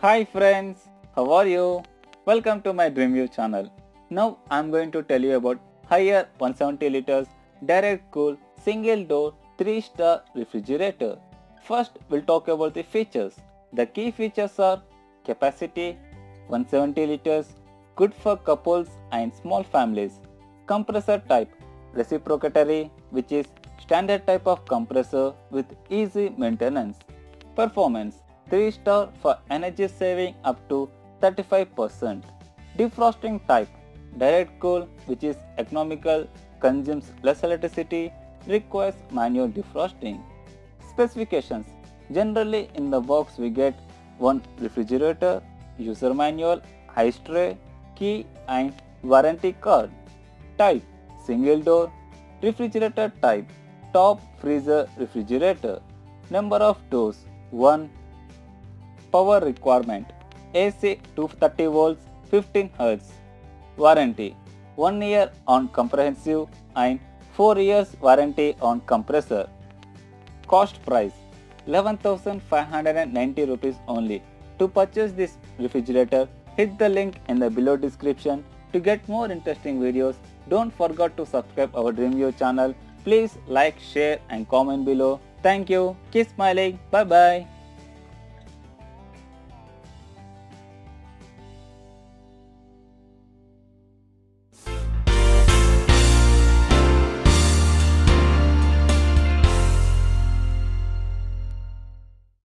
Hi friends, how are you? Welcome to my Dream View channel. Now I am going to tell you about Haier 170 liters direct cool single door 3-star refrigerator. First we'll talk about the features. The key features are capacity 170 liters, good for couples and small families. Compressor type reciprocatory, which is standard type of compressor with easy maintenance. Performance 3-star for energy saving up to 35%. Defrosting type direct cool, which is economical, consumes less electricity, requires manual defrosting. Specifications: generally in the box we get one refrigerator, user manual, ice tray, key and warranty card. Type single door refrigerator type, top freezer refrigerator. Number of doors 1. Power requirement AC 230 volts 15 Hz. Warranty 1 year on comprehensive and 4 years warranty on compressor. Cost price 11,590 rupees only. To purchase this refrigerator, hit the link in the below description. To get more interesting videos, don't forget to subscribe our Dream View channel. Please like, share and comment below. Thank you. Keep smiling. Bye bye.